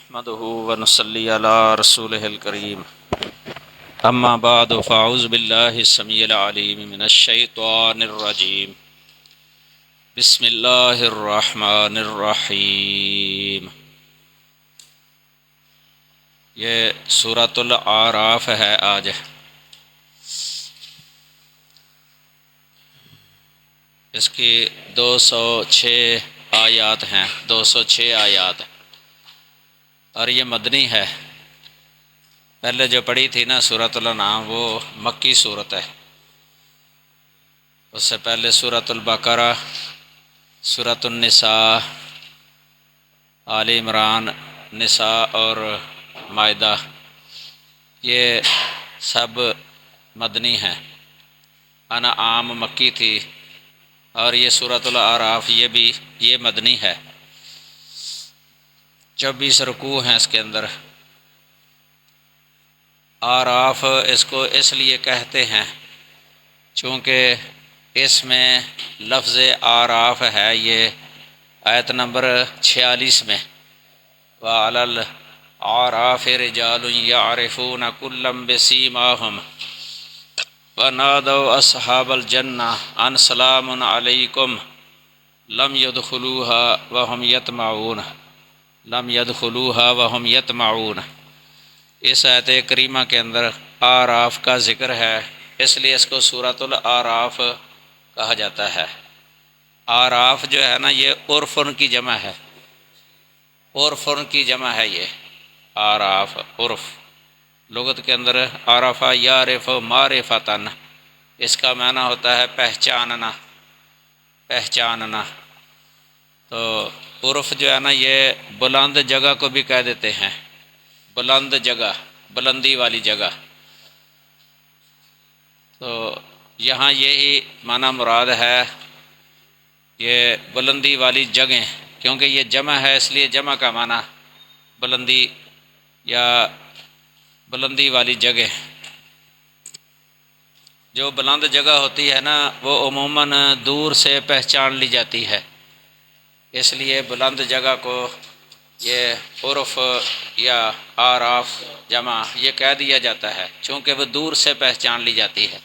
نحمده ونصلي على رسوله الكريم اما بعد فاعوذ بالله السميع العليم من الشيطان الرجيم بسم الله الرحمن الرحیم۔ یہ سورۃ الاعراف ہے آج۔ اس کی 206 آیات ہیں، 206 آیات، اور یہ مدنی ہے۔ پہلے جو پڑھی تھی نا سورۃ الانعام وہ مکی صورت ہے۔ اس سے پہلے سورۃ البقرہ، سورۃ النساء، آل عمران، نساء اور مائدہ، یہ سب مدنی ہیں۔ انعام مکی تھی، اور یہ سورۃ الاعراف یہ مدنی ہے۔ 24 رکوع ہیں اس کے اندر۔ اعراف اس کو اس لیے کہتے ہیں چونکہ اس میں لفظ اعراف ہے، یہ آیت نمبر 46 میں، وَعَلَى الْأَعْرَافِ رِجَالٌ يَعْرِفُونَ كُلًّا بِسِيمَاهُمْ وَنَادَوْا أَصْحَابَ الْجَنَّةِ أَنْ سَلَامٌ عَلَيْكُمْ لَمْ يَدْخُلُوهَا وَهُمْ يَطْمَعُونَ۔ اس آیت کریمہ کے اندر اعراف کا ذکر ہے، اس لیے اس کو سورۃ الاعراف کہا جاتا ہے۔ اعراف جو ہے نا یہ عرفن کی جمع ہے، عرفن کی جمع ہے یہ اعراف۔ عرف لغت کے اندر عرفہ یعرف معرفتاً، اس کا معنی ہوتا ہے پہچاننا، پہچاننا۔ تو عرف جو ہے نا یہ بلند جگہ کو بھی کہہ دیتے ہیں، بلند جگہ، بلندی والی جگہ۔ تو یہاں یہی معنی مراد ہے، یہ بلندی والی جگہیں، کیونکہ یہ جمع ہے اس لیے جمع کا معنی بلندی یا بلندی والی جگہ۔ جو بلند جگہ ہوتی ہے نا وہ عموماً دور سے پہچان لی جاتی ہے، اس لیے بلند جگہ کو یہ عرف یا اعراف جمع یہ کہہ دیا جاتا ہے، چونکہ وہ دور سے پہچان لی جاتی ہے۔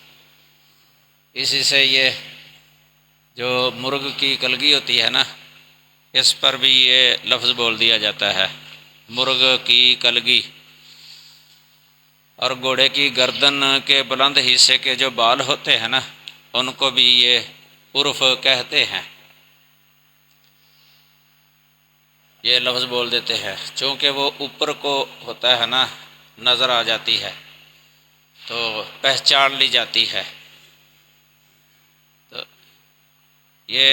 اسی سے یہ جو مرغ کی کلگی ہوتی ہے نا، اس پر بھی یہ لفظ بول دیا جاتا ہے، مرغ کی کلگی۔ اور گھوڑے کی گردن کے بلند حصے کے جو بال ہوتے ہیں نا ان کو بھی یہ عرف کہتے ہیں، یہ لفظ بول دیتے ہیں، چونکہ وہ اوپر کو ہوتا ہے نا، نظر آ جاتی ہے تو پہچان لی جاتی ہے۔ تو یہ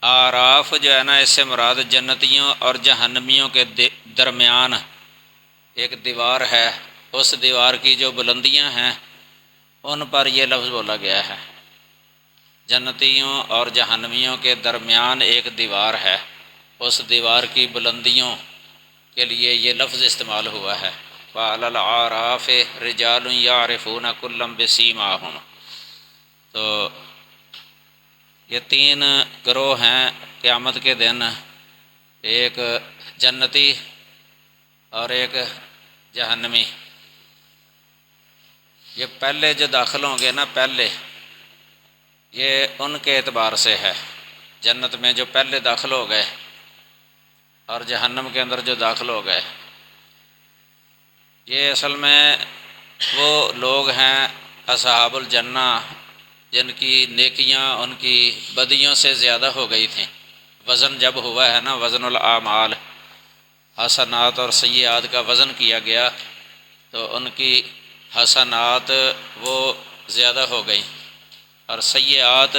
اعراف جو ہے نا اس سے مراد جنتیوں اور جہنمیوں کے درمیان ایک دیوار ہے، اس دیوار کی جو بلندیاں ہیں ان پر یہ لفظ بولا گیا ہے۔ جنتیوں اور جہنمیوں کے درمیان ایک دیوار ہے، اس دیوار کی بلندیوں کے لیے یہ لفظ استعمال ہوا ہے۔ وَعَلَى الْأَعْرَافِ رِجَالٌ يَعْرِفُونَ كُلًّا بِسِيمَاهُمْ۔ تو یہ 3 گروہ ہیں قیامت کے دن، ایک جنتی اور ایک جہنمی۔ یہ پہلے جو داخل ہوں گے نا، پہلے یہ ان کے اعتبار سے ہے، جنت میں جو پہلے داخل ہو گئے اور جہنم کے اندر جو داخل ہو گئے، یہ اصل میں وہ لوگ ہیں اصحاب الجنہ جن کی نیکیاں ان کی بدیوں سے زیادہ ہو گئی تھیں۔ وزن جب ہوا ہے نا، وزن الاعمال، حسنات اور سیئات کا وزن کیا گیا تو ان کی حسنات وہ زیادہ ہو گئیں اور سیئات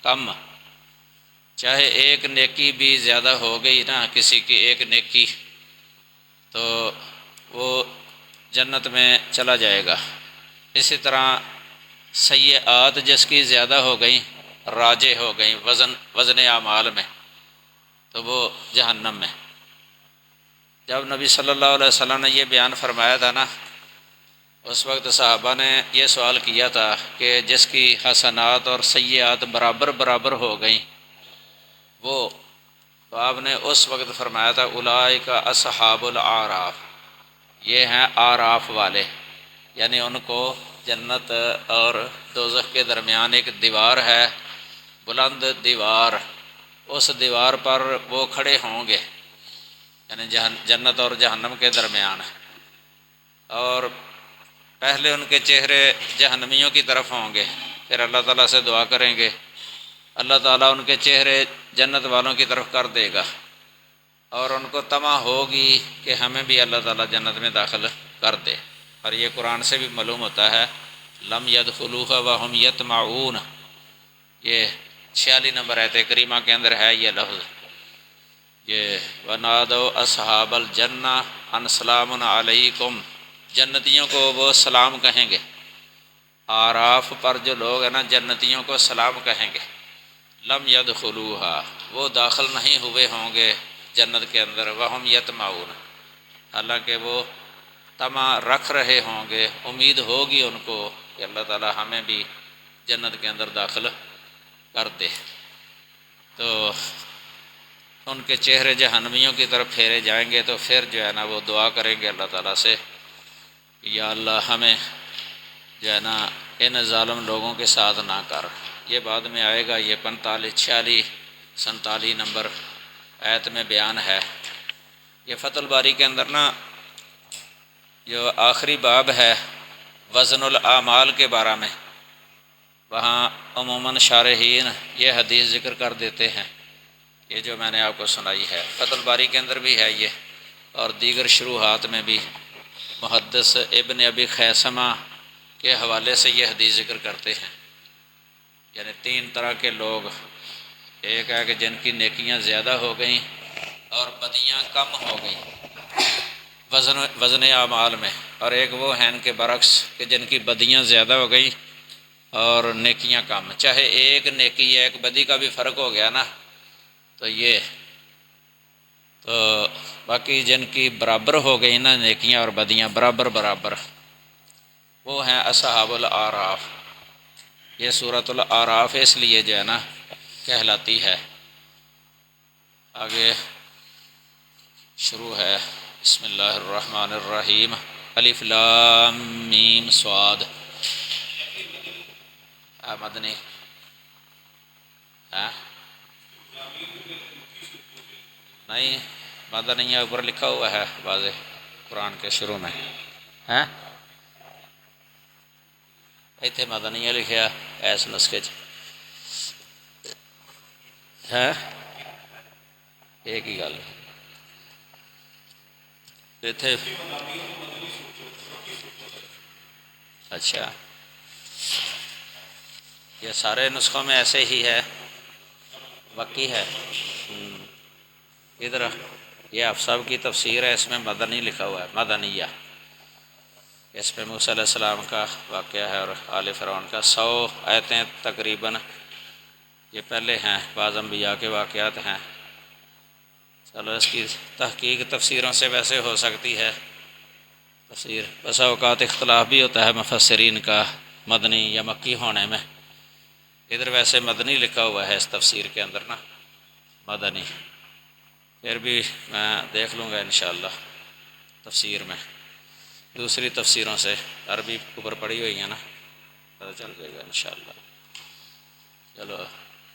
کم۔ چاہے ایک نیکی بھی زیادہ ہو گئی نا، کسی کی ایک نیکی، تو وہ جنت میں چلا جائے گا۔ اسی طرح سیئات جس کی زیادہ ہو گئیں، راجع ہو گئیں وزن اعمال میں، تو وہ جہنم میں۔ جب نبی صلی اللہ علیہ وسلم نے یہ بیان فرمایا تھا نا، اس وقت صحابہ نے یہ سوال کیا تھا کہ جس کی حسنات اور سیئات برابر برابر ہو گئیں وہ تو آپ نے اس وقت فرمایا تھا اولئک اصحاب الاعراف، یہ ہیں آراف والے، یعنی ان کو جنت اور دوزخ کے درمیان ایک دیوار ہے، بلند دیوار، اس دیوار پر وہ کھڑے ہوں گے، یعنی جنت اور جہنم کے درمیان، اور پہلے ان کے چہرے جہنمیوں کی طرف ہوں گے، پھر اللہ تعالیٰ سے دعا کریں گے، اللہ تعالیٰ ان کے چہرے جنت والوں کی طرف کر دے گا، اور ان کو طمع ہوگی کہ ہمیں بھی اللہ تعالیٰ جنت میں داخل کر دے۔ اور یہ قرآن سے بھی معلوم ہوتا ہے، لم يدخلوها وهم يطمعون، یہ 46 نمبر آیت کریمہ کے اندر ہے یہ لفظ، یہ وَنَادَوْا أَصْحَابَ الْجَنَّةِ أَنْ سَلَامٌ عَلَيْكُمْ، جنتیوں کو وہ سلام کہیں گے، آراف پر جو لوگ ہیں نا جنتیوں کو سلام کہیں گے، لم يدخلوها، وہ داخل نہیں ہوئے ہوں گے جنت کے اندر، وَهُمْ يَطْمَعُونَ، حالانکہ وہ طمع رکھ رہے ہوں گے، امید ہوگی ان کو کہ اللہ تعالیٰ ہمیں بھی جنت کے اندر داخل کر دے۔ تو ان کے چہرے جہنمیوں کی طرف پھیرے جائیں گے، تو پھر جو ہے نا وہ دعا کریں گے اللہ تعالیٰ سے، یا اللہ ہمیں جو ہے نا ان ظالم لوگوں کے ساتھ نہ کر۔ یہ بعد میں آئے گا، یہ 45، 46، 47 نمبر آیت میں بیان ہے۔ یہ فتح الباری کے اندر نا جو آخری باب ہے وزن الاعمال کے بارے میں، وہاں عموماً شارحین یہ حدیث ذکر کر دیتے ہیں، یہ جو میں نے آپ کو سنائی ہے، فتح الباری کے اندر بھی ہے یہ، اور دیگر شروحات میں بھی محدث ابن ابی خیثمہ کے حوالے سے یہ حدیث ذکر کرتے ہیں، یعنی 3 طرح کے لوگ، ایک ہے کہ جن کی نیکیاں زیادہ ہو گئیں اور بدیاں کم ہو گئیں وزن اعمال میں، اور ایک وہ ہیں ان کے برعکس کہ جن کی بدیاں زیادہ ہو گئیں اور نیکیاں کم، چاہے ایک نیکی یا ایک بدی کا بھی فرق ہو گیا نا تو یہ، تو باقی جن کی برابر ہو گئی نا نیکیاں اور بدیاں برابر، وہ ہیں اصحاب الاعراف۔ یہ سورۃ الاعراف اس لیے جو ہے نا کہلاتی ہے۔ آگے شروع ہے، بسم اللہ الرحمن الرحیم، الف لام میم صاد، مدنی نہیں، مدنی اوپر لکھا ہوا ہے واضح قرآن کے شروع میں، ایتھے مدنی لکھیا ایس نسخے ہے، ایک ہی گل ایتھے، اچھا یہ سارے نسخوں میں ایسے ہی ہے، وقی ہے، ادھر یہ آپ صاحب کی تفسیر ہے، اس میں مدنی لکھا ہوا ہے، مدنیہ، اس میں موسیٰ علیہ السلام کا واقعہ ہے اور آل فرعون کا، 100 آیتیں تقریباً یہ پہلے ہیں، بعض انبیاء کے واقعات ہیں، چلو اس کی تحقیق تفسیروں سے ویسے ہو سکتی ہے، تفسیر بسا اوقات اختلاف بھی ہوتا ہے مفسرین کا مدنی یا مکی ہونے میں، ادھر ویسے مدنی لکھا ہوا ہے اس تفسیر کے اندر نا، مدنی، پھر بھی میں دیکھ لوں گا انشاءاللہ تفسیر میں، دوسری تفسیروں سے عربی اوپر پڑھی ہوئی ہیں نا، پتہ چل جائے گا انشاءاللہ۔ چلو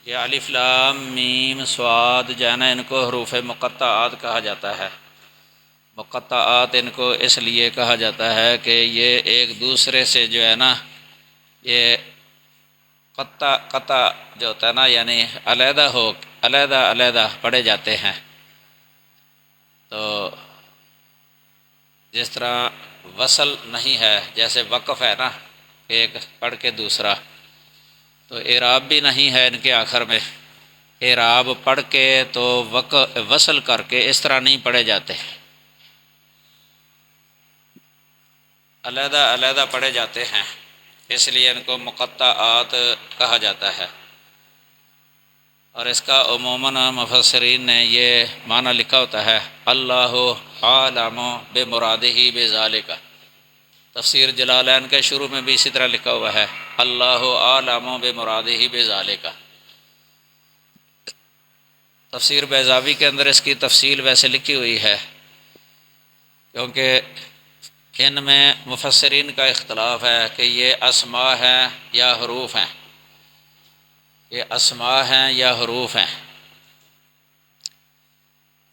یہ الف لام میم صاد جو ہے نا ان کو حروف مقطعات کہا جاتا ہے، مقطعات ان کو اس لیے کہا جاتا ہے کہ یہ ایک دوسرے سے جو ہے نا یہ قطع جو ہوتا ہے نا یعنی علیحدہ پڑھے جاتے ہیں، تو جس طرح وصل نہیں ہے جیسے وقف ہے نا ایک پڑھ کے دوسرا، تو اعراب بھی نہیں ہے ان کے آخر میں، اعراب پڑھ کے تو وصل کر کے اس طرح نہیں پڑھے جاتے، علیحدہ پڑھے جاتے ہیں، اس لیے ان کو مقطعات کہا جاتا ہے، اور اس کا عموماً مفسرین نے یہ معنی لکھا ہوتا ہے، اللہ عالم بمرادہ بذالک، تفسیر جلالین کے شروع میں بھی اسی طرح لکھا ہوا ہے، اللہ عالم بمرادہ بذالک، تفسیر بیضاوی کے اندر اس کی تفصیل ویسے لکھی ہوئی ہے، کیونکہ ان میں مفسرین کا اختلاف ہے کہ یہ اسماء ہیں یا حروف ہیں، یہ اسماء ہیں یا حروف ہیں۔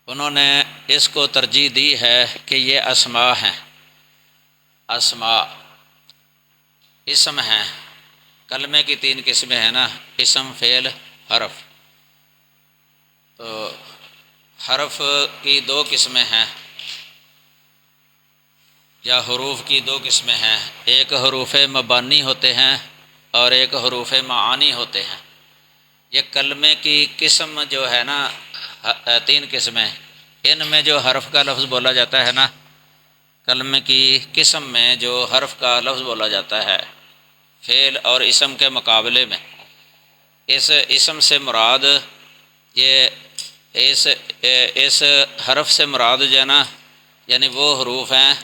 انہوں نے اس کو ترجیح دی ہے کہ یہ اسماء ہیں۔ اسماء اسم ہیں، کلمے کی 3 قسمیں ہیں نا، اسم، فعل، حرف۔ تو حرف کی 2 قسمیں ہیں یا حروف کی 2 قسمیں ہیں، ایک حروف مبانی ہوتے ہیں اور ایک حروف معانی ہوتے ہیں۔ یہ کلمے کی قسم جو ہے نا 3 قسمیں، ان میں جو حرف کا لفظ بولا جاتا ہے نا، کلمے کی قسم میں جو حرف کا لفظ بولا جاتا ہے فعل اور اسم کے مقابلے میں، اس اسم سے مراد یہ اس حرف سے مراد جو ہے نا، یعنی وہ حروف ہیں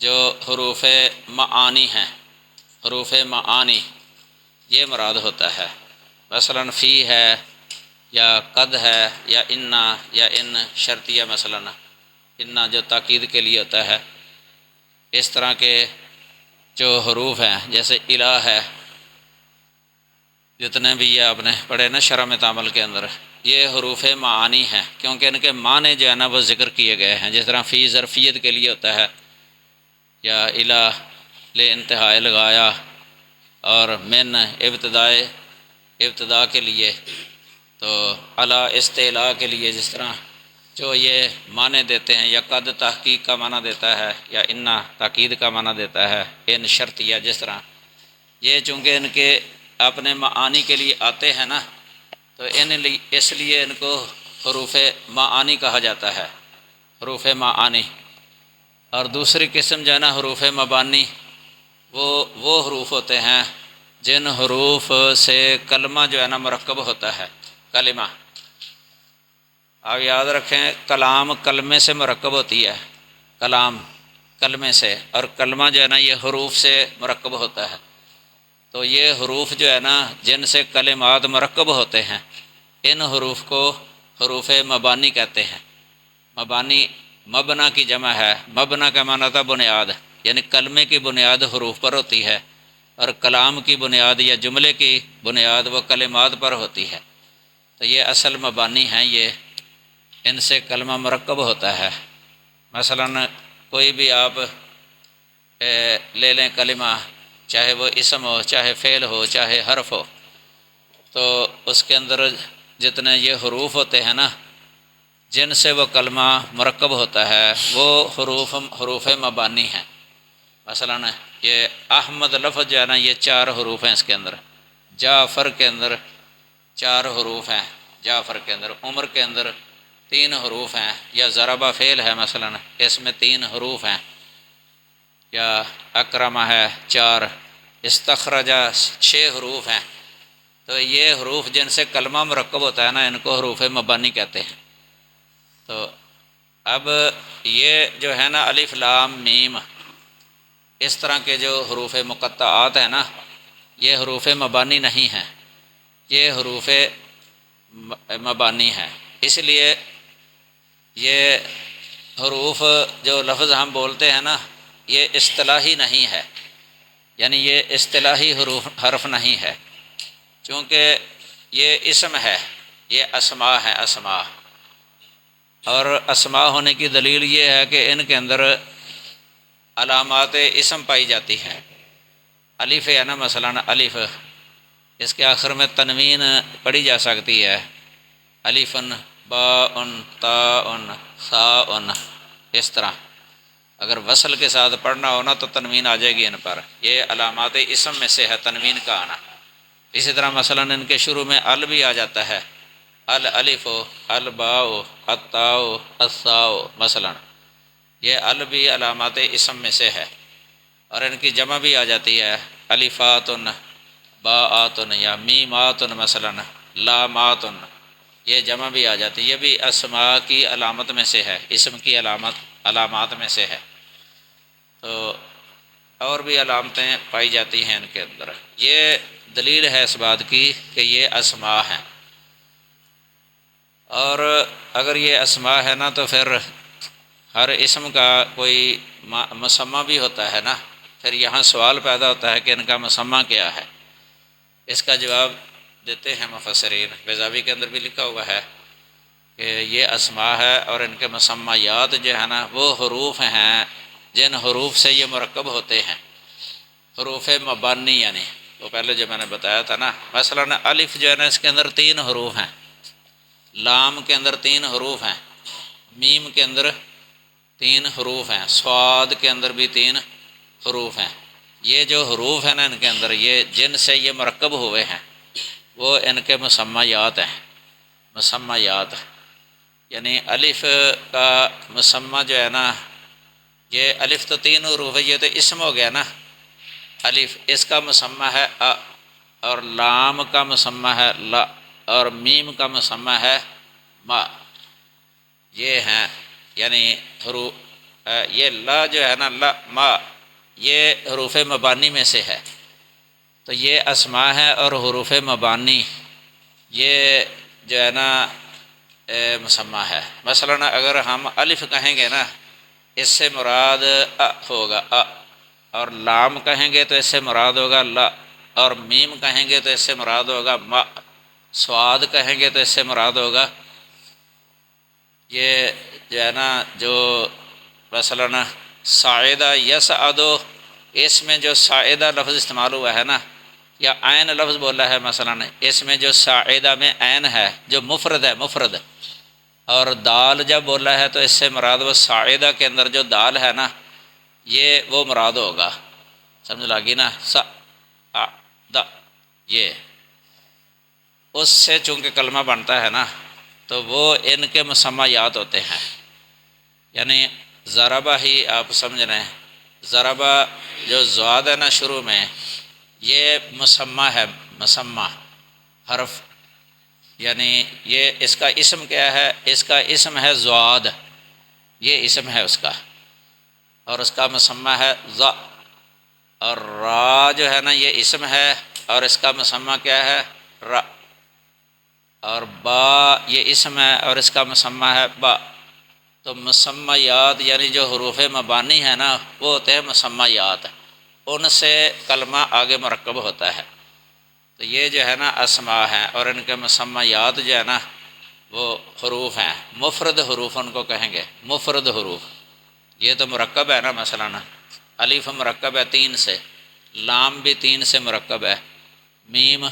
جو حروف معانی ہیں، حروف معانی یہ مراد ہوتا ہے۔ مثلاً فی ہے یا قد ہے یا ان شرطیہ، مثلاً ان جو تاکید کے لیے ہوتا ہے، اس طرح کے جو حروف ہیں جیسے الہ ہے، جتنے بھی یہ آپ نے پڑھے نا شرح میں تعامل کے اندر، یہ حروف معانی ہیں کیونکہ ان کے معنی جو ہے نا وہ ذکر کیے گئے ہیں۔ جس طرح فی ظرفیت کے لیے ہوتا ہے، یا الہ لانتہاء الغایہ، اور من ابتدا کے لیے، تو علی استعلاء کے لیے جس طرح جو یہ معنی دیتے ہیں، یا قد تحقیق کا معنی دیتا ہے، یا ان تاکید کا معنی دیتا ہے، ان شرطیہ جس طرح یہ چونکہ ان کے اپنے معانی کے لیے آتے ہیں نا، تو اس لیے ان کو حروف معانی کہا جاتا ہے، حروف معانی۔ اور دوسری قسم جو ہے نا حروف مبانی، وہ حروف ہوتے ہیں جن حروف سے کلمہ جو ہے نا مرکب ہوتا ہے۔ کلمہ آپ یاد رکھیں، کلام کلمے سے مرکب ہوتی ہے، کلام کلمے سے، اور کلمہ جو ہے نا یہ حروف سے مرکب ہوتا ہے۔ تو یہ حروف جو ہے نا جن سے کلمات مرکب ہوتے ہیں، ان حروف کو حروف مبانی کہتے ہیں۔ مبانی مبنا کی جمع ہے، مبنا کا معنی تھا بنیاد، یعنی کلمے کی بنیاد حروف پر ہوتی ہے، اور کلام کی بنیاد یا جملے کی بنیاد وہ کلمات پر ہوتی ہے۔ تو یہ اصل مبانی ہیں، یہ ان سے کلمہ مرکب ہوتا ہے۔ مثلاً کوئی بھی آپ لے لیں کلمہ، چاہے وہ اسم ہو، چاہے فعل ہو، چاہے حرف ہو، تو اس کے اندر جتنے یہ حروف ہوتے ہیں نا جن سے وہ کلمہ مرکب ہوتا ہے، وہ حروف مبانی ہیں۔ مثلاً یہ احمد لفظ جو ہے نا یہ 4 حروف ہیں اس کے اندر، جعفر کے اندر 4 حروف ہیں، جعفر کے اندر، عمر کے اندر 3 حروف ہیں، یا ضربہ فعل ہے مثلاً اس میں 3 حروف ہیں، یا اکرمہ ہے 4، استخرجہ 6 حروف ہیں۔ تو یہ حروف جن سے کلمہ مرکب ہوتا ہے نا ان کو حروف مبانی کہتے ہیں۔ تو اب یہ جو ہے نا الف لام میم، اس طرح کے جو حروف مقطعات ہیں نا یہ حروف مبانی نہیں ہیں، یہ حروف مبانی ہیں۔ اس لیے یہ حروف جو لفظ ہم بولتے ہیں نا یہ اصطلاحی نہیں ہے، یعنی یہ اصطلاحی حرف نہیں ہے، چونکہ یہ اسم ہے، یہ اسماء ہے، اسماء۔ اور اسماء ہونے کی دلیل یہ ہے کہ ان کے اندر علامات اسم پائی جاتی ہیں۔ الف ہے نا، مثلاً الف، اس کے آخر میں تنوین پڑھی جا سکتی ہے، الفن، باء، تاء، ثاء، اس طرح اگر وصل کے ساتھ پڑھنا ہونا تو تنوین آ جائے گی ان پر، یہ علامات اسم میں سے ہے تنوین کا آنا۔ اسی طرح مثلاً ان کے شروع میں ال بھی آ جاتا ہے، الالف، الباء، التاء، الثاء، مثلاً یہ ال بھی علامات اسم میں سے ہے، اور ان کی جمع بھی آ جاتی ہے، الفات، باءات، یا میمات، مثلاً لامات، یہ جمع بھی آ جاتی ہے، یہ بھی اسماء کی علامت میں سے ہے، اسم کی علامات میں سے ہے۔ تو اور بھی علامتیں پائی جاتی ہیں ان کے اندر، یہ دلیل ہے اس بات کی کہ یہ اسماء ہیں۔ اور اگر یہ اسماء ہے نا تو پھر ہر اسم کا کوئی مسمہ بھی ہوتا ہے نا، پھر یہاں سوال پیدا ہوتا ہے کہ ان کا مسمہ کیا ہے۔ اس کا جواب دیتے ہیں مفسرین، بیضاوی کے اندر بھی لکھا ہوا ہے کہ یہ اسماء ہے اور ان کے مسمیات جو ہے نا وہ حروف ہیں جن حروف سے یہ مرکب ہوتے ہیں، حروف مبانی، یعنی وہ پہلے جو میں نے بتایا تھا نا، مثلا الف جو ہے نا اس کے اندر 3 حروف ہیں، لام کے اندر 3 حروف ہیں، میم کے اندر 3 حروف ہیں، صاد کے اندر بھی 3 حروف ہیں۔ یہ جو حروف ہیں نا ان کے اندر، یہ جن سے یہ مرکب ہوئے ہیں وہ ان کے مسمیات ہیں۔ مسمیات یعنی الف کا مسمہ جو ہے نا، یہ الف تو 3 حروف ہے، یہ تو اسم ہو گیا نا الف، اس کا مسمہ ہے ا، اور لام کا مسمہ ہے لا، اور میم کا مسمہ ہے ما۔ یہ ہیں یعنی حروف، یہ لا جو ہے نا، لا ما، یہ حروف مبانی میں سے ہے۔ تو یہ اسماء ہے اور حروف مبانی یہ جو ہے نا مسمہ ہے۔ مثلا اگر ہم الف کہیں گے نا، اس سے مراد ا ہوگا ا، اور لام کہیں گے تو اس سے مراد ہوگا لا، اور میم کہیں گے تو اس سے مراد ہوگا ما، صاد کہیں گے تو اس سے مراد ہوگا یہ جو ہے نا، جو مثلا صاعدہ یصعدو، اس میں جو صاعدہ لفظ استعمال ہوا ہے نا، یا عین لفظ بولا ہے مثلا، اس میں جو صاعدہ میں عین ہے جو مفرد ہے، مفرد، اور دال جب بولا ہے تو اس سے مراد وہ صاعدہ کے اندر جو دال ہے نا، یہ وہ مراد ہوگا، سمجھ لگی نا، دا، یہ اس سے چونکہ کلمہ بنتا ہے نا تو وہ ان کے مسمیات ہوتے ہیں۔ یعنی ضربہ ہی آپ سمجھ رہے ہیں، ضربہ جو زواد ہے نا شروع میں، یہ مسمہ ہے، مسمہ حرف، یعنی یہ اس کا اسم کیا ہے، اس کا اسم ہے زواد، یہ اسم ہے اس کا، اور اس کا مسمہ ہے ض، اور را جو ہے نا یہ اسم ہے اور اس کا مسمہ کیا ہے را، اور با یہ اسم ہے اور اس کا مسمہ ہے با۔ تو مسمیات یعنی جو حروف مبانی ہیں نا وہ ہوتے ہیں مسمیات، ان سے کلمہ آگے مرکب ہوتا ہے۔ تو یہ جو ہے نا اسماء ہیں، اور ان کے مسمیات جو ہے نا وہ حروف ہیں، مفرد حروف ان کو کہیں گے، مفرد حروف۔ یہ تو مرکب ہے نا، مثلا الف مرکب ہے 3 سے، لام بھی 3 سے مرکب ہے، میم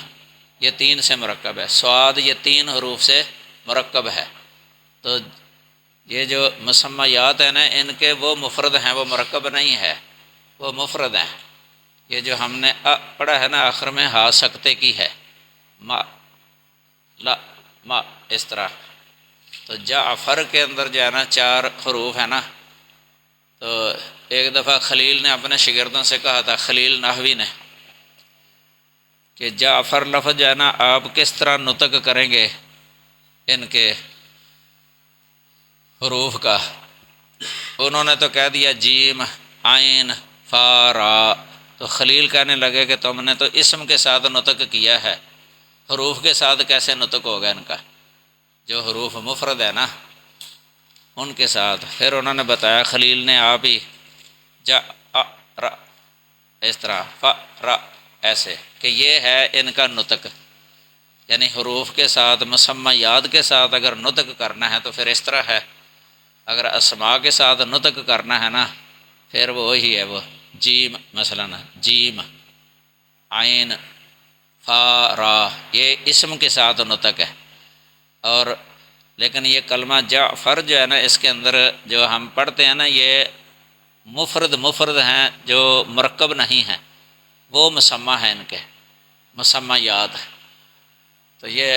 یہ 3 سے مرکب ہے، صاد یہ 3 حروف سے مرکب ہے۔ تو یہ جو مسمیات ہیں نا ان کے وہ مفرد ہیں، وہ مرکب نہیں ہے، وہ مفرد ہیں۔ یہ جو ہم نے ا پڑھا ہے نا آخر میں، ہا سکتے کی ہے، ما، لا، ما، اس طرح۔ تو جعفر کے اندر جو ہے نا 4 حروف ہیں نا۔ تو ایک دفعہ خلیل نے اپنے شاگردوں سے کہا تھا، خلیل نحوی نے، کہ جعفر لفظ جو ہے نا آپ کس طرح نطق کریں گے ان کے حروف کا؟ انہوں نے تو کہہ دیا جیم، عین، فا، را۔ تو خلیل کہنے لگے کہ تم نے تو اسم کے ساتھ نطق کیا ہے، حروف کے ساتھ کیسے نطق ہوگا ان کا؟ جو حروف مفرد ہے نا ان کے ساتھ۔ پھر انہوں نے بتایا خلیل نے، آپ ہی جا را، اس طرح فا را، ایسے کہ یہ ہے ان کا نطق، یعنی حروف کے ساتھ مسمیات کے ساتھ اگر نطق کرنا ہے تو پھر اس طرح ہے، اگر اسماء کے ساتھ نطق کرنا ہے نا پھر وہ وہی ہے، وہ جیم، مثلا جیم، عین، فا، را، یہ اسم کے ساتھ نطق ہے۔ اور لیکن یہ کلمہ جعفر جو ہے نا اس کے اندر جو ہم پڑھتے ہیں نا یہ مفرد ہیں، جو مرکب نہیں ہیں، وہ مسمہ ہیں ان کے مسمیات۔ تو یہ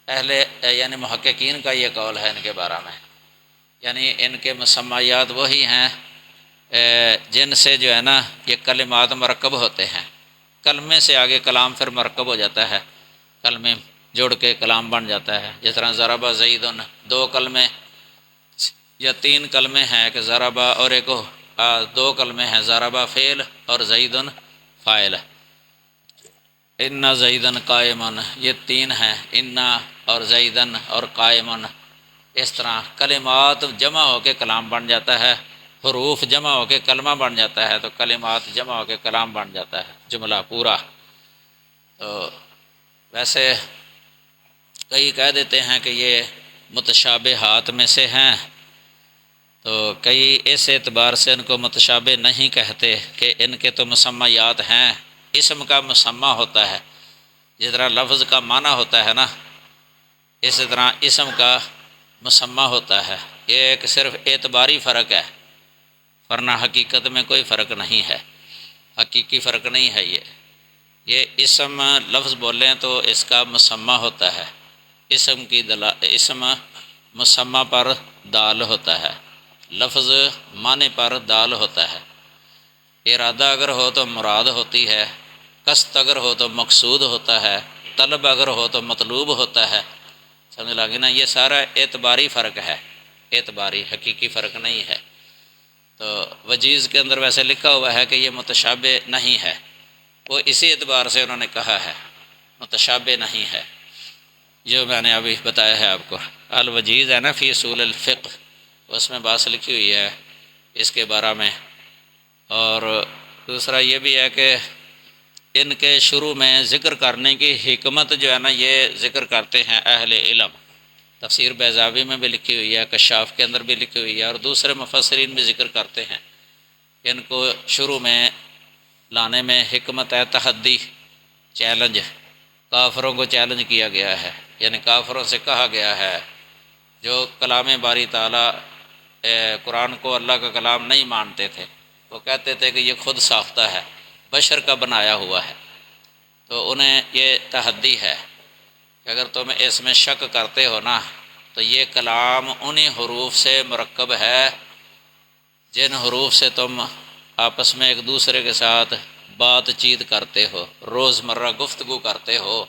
اہل یعنی محققین کا یہ قول ہے ان کے بارے میں، یعنی ان کے مسمیات وہی ہیں جن سے جو ہے نا یہ کلمات مرکب ہوتے ہیں، کلمے سے آگے کلام پھر مرکب ہو جاتا ہے، کلمے جوڑ کے کلام بن جاتا ہے۔ جس طرح ضربہ زیدن، 2 کلمے یا 3 کلمے ہیں کہ ضربہ، اور ایک 2 کلمے ہیں، ضربہ فعل اور زیدن فاعل۔ انا زیدن قائمن، یہ 3 ہیں، انا اور زیدن اور قائمن، اس طرح کلمات جمع ہو کے کلام بن جاتا ہے، حروف جمع ہو کے کلمہ بن جاتا ہے، تو کلمات جمع ہو کے کلام بن جاتا ہے، جملہ پورا۔ تو ویسے کئی کہہ دیتے ہیں کہ یہ متشابہات میں سے ہیں، تو کئی اس اعتبار سے ان کو متشابہ نہیں کہتے کہ ان کے تو مسمیات ہیں۔ اسم کا مسمہ ہوتا ہے، جس طرح لفظ کا معنی ہوتا ہے نا، اسی طرح اسم کا مسمہ ہوتا ہے۔ یہ ایک صرف اعتباری فرق ہے، ورنہ حقیقت میں کوئی فرق نہیں ہے، حقیقی فرق نہیں ہے۔ یہ اسم لفظ بولیں تو اس کا مسمہ ہوتا ہے، اسم مسمہ پر دال ہوتا ہے، لفظ معنی پر دال ہوتا ہے۔ ارادہ اگر ہو تو مراد ہوتی ہے، قصد اگر ہو تو مقصود ہوتا ہے، طلب اگر ہو تو مطلوب ہوتا ہے۔ سمجھ لگی نا؟ یہ سارا اعتباری فرق ہے، اعتباری، حقیقی فرق نہیں ہے۔ تو وجیز کے اندر ویسے لکھا ہوا ہے کہ یہ متشابہ نہیں ہے، وہ اسی اعتبار سے انہوں نے کہا ہے متشابہ نہیں ہے، جو میں نے ابھی بتایا ہے آپ کو۔ الوجیز ہے نا فی اصول الفقہ، اس میں بات لکھی ہوئی ہے اس کے بارے میں۔ اور دوسرا یہ بھی ہے کہ ان کے شروع میں ذکر کرنے کی حکمت جو ہے نا، یہ ذکر کرتے ہیں اہل علم۔ تفسیر بیضاوی میں بھی لکھی ہوئی ہے، کشاف کے اندر بھی لکھی ہوئی ہے، اور دوسرے مفسرین بھی ذکر کرتے ہیں کہ ان کو شروع میں لانے میں حکمت ہے تحدی، چیلنج، کافروں کو چیلنج کیا گیا ہے، یعنی کافروں سے کہا گیا ہے جو کلام باری تعالیٰ قرآن کو اللہ کا کلام نہیں مانتے تھے، وہ کہتے تھے کہ یہ خود ساختہ ہے، بشر کا بنایا ہوا ہے، تو انہیں یہ تحدی ہے کہ اگر تم اس میں شک کرتے ہو نا، تو یہ کلام انہی حروف سے مرکب ہے جن حروف سے تم آپس میں ایک دوسرے کے ساتھ بات چیت کرتے ہو، روزمرہ گفتگو کرتے ہو،